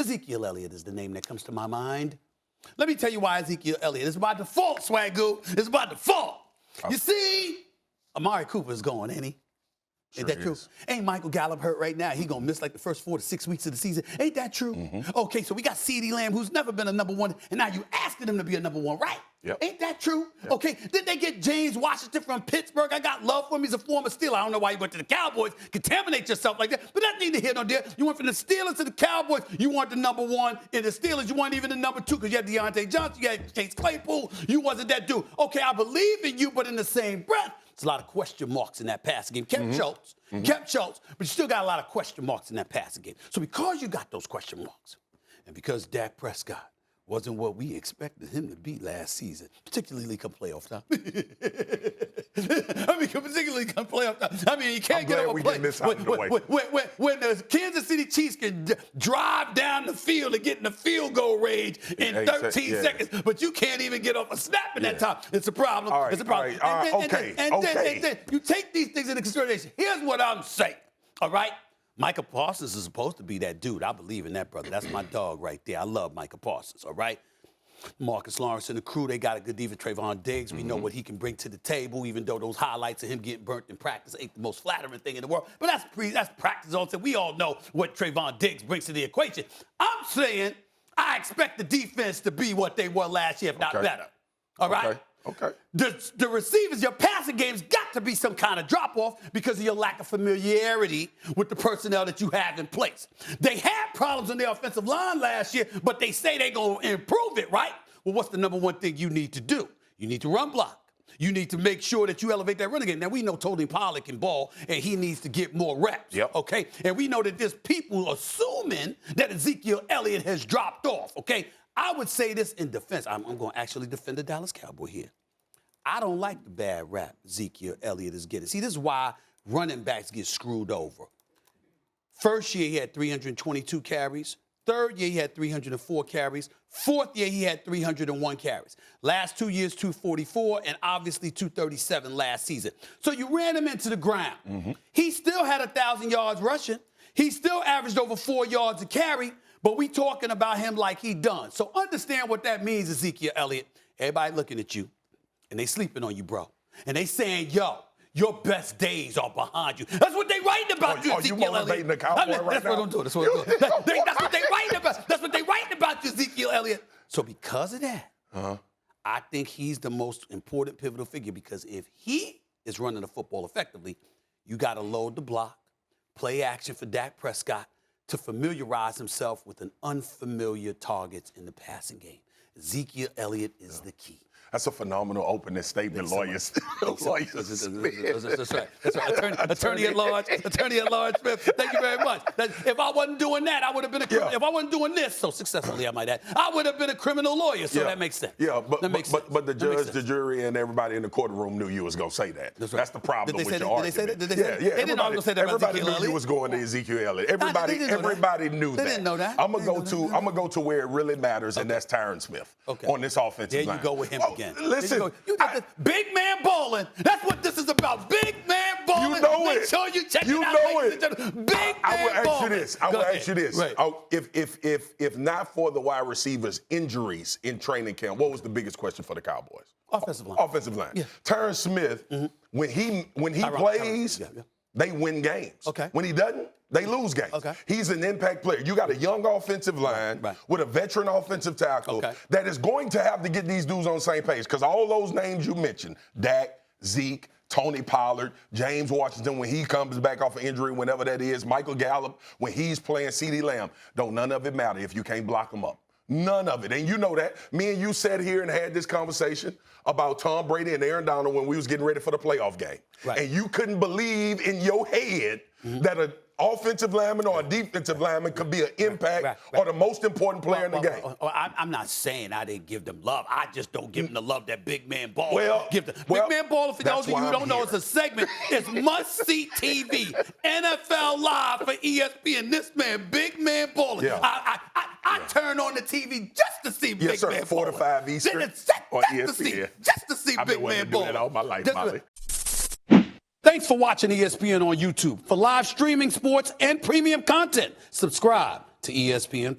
Ezekiel Elliott is the name that comes to my mind. Let me tell you why Ezekiel Elliott. It's by default, Swagoo. It's by default. Oh. You see, Amari Cooper is going, ain't he? Ain't that true? Ain't Michael Gallup hurt right now? He going to miss like the first 4 to 6 weeks of the season. Ain't that true? Okay, so we got CeeDee Lamb, who's never been a number one, and now you asking him to be a number one, right? Yep. Ain't that true? Yep. Okay, then they get James Washington from Pittsburgh. I got love for him. He's a former Steeler. I don't know why you went to the Cowboys. Contaminate yourself like that. But that's neither here nor there. You went from the Steelers to the Cowboys. You weren't the number one. In the Steelers, you weren't even the number two because you had Deontay Johnson. You had Chase Claypool. You wasn't that dude. Okay, I believe in you, but in the same breath, there's a lot of question marks in that passing game. Kept Schultz, but you still got a lot of question marks in that passing game. So because you got those question marks, and because Dak Prescott wasn't what we expected him to be last season, particularly come playoff time. Particularly come playoff time. I mean, you can't get over play. When the Kansas City Chiefs can drive down the field and get in the field goal range in 13 seconds, but you can't even get off a snap in that time. It's a problem. It's a problem. Then you take these things into consideration. Here's what I'm saying, all right? Micah Parsons is supposed to be that dude. I believe in that, brother. That's my dog right there. I love Micah Parsons, all right? Marcus Lawrence and the crew, they got a good defense. Trayvon Diggs, we know what he can bring to the table, even though those highlights of him getting burnt in practice ain't the most flattering thing in the world. But that's practice on. So we all know what Trayvon Diggs brings to the equation. I'm saying I expect the defense to be what they were last year, if not better, all right? Okay. The receivers, your passing game's got to be some kind of drop-off because of your lack of familiarity with the personnel that you have in place. They had problems on the offensive line last year, but they say they're going to improve it, right? Well, what's the number one thing you need to do? You need to run block. You need to make sure that you elevate that running game. Now, we know Tony Pollard can ball, and he needs to get more reps, okay? And we know that there's people assuming that Ezekiel Elliott has dropped off, okay? I would say this in defense. I'm going to actually defend the Dallas Cowboy here. I don't like the bad rap Ezekiel Elliott is getting. See, this is why running backs get screwed over. First year, he had 322 carries. Third year, he had 304 carries. Fourth year, he had 301 carries. Last 2 years, 244, and obviously 237 last season. So you ran him into the ground. He still had 1,000 yards rushing. He still averaged over 4 yards a carry, but we talking about him like he done. So understand what that means, Ezekiel Elliott. Everybody looking at you. And they sleeping on you, bro. And they saying, yo, your best days are behind you. That's what they writing about you, Ezekiel Elliott. Are you motivating the Cowboy right now? That's what I'm doing. That's what I'm doing. That's what they writing about. That's what they writing about you, Ezekiel Elliott. So because of that, I think he's the most important pivotal figure because if he is running the football effectively, you got to load the block, play action for Dak Prescott to familiarize himself with an unfamiliar targets in the passing game. Ezekiel Elliott is the key. That's a phenomenal opening statement, lawyers. That's right. That's right. Attorney at large, Smith. Thank you very much. If I wasn't doing that, I would have been a criminal. If I wasn't doing this so successfully, I might add, I would have been a criminal lawyer. So that makes sense. Yeah, but the judge, the jury, and everybody in the courtroom knew you was gonna say that. That's the problem with your argument. Did they say that? They didn't know say that. Everybody knew you was going to Ezekiel Elliott. Everybody knew that. They didn't know that. I'm gonna go to where it really matters, and that's Tyron Smith on this offensive line. There you go with him again. Listen. You got this big man bowling. That's what this is about. Big man bowling. You know it. Make sure you check it out. Know it. Big man I will bowling. ask you this. Right. If not for the wide receivers' injuries in training camp, what was the biggest question for the Cowboys? Offensive line. Offensive line. Yeah. Tyron Smith, when he plays, they win games. Okay. When he doesn't, they lose games. Okay. He's an impact player. You got a young offensive line with a veteran offensive tackle that is going to have to get these dudes on the same page because all those names you mentioned, Dak, Zeke, Tony Pollard, James Washington when he comes back off an injury, whenever that is, Michael Gallup when he's playing, CeeDee Lamb, none of it matter if you can't block them up. None of it. And you know that. Me and you sat here and had this conversation about Tom Brady and Aaron Donald when we was getting ready for the playoff game. Right. And you couldn't believe in your head that an offensive lineman or a defensive lineman could be an impact or the most important player in the game. I'm not saying I didn't give them love. I just don't give them the love that big man ball. Big man ball, for those of you who don't know, it's a segment. It's must-see TV. NFL Live for ESPN. This man, big man balling. Yeah. I turn on the TV just to see big man balling. 4 to 5 Eastern on ESPN. Just to see big man balling. I've been wanting to do that all my life, Molly. Thanks for watching ESPN on YouTube. For live streaming, sports, and premium content, subscribe to ESPN+.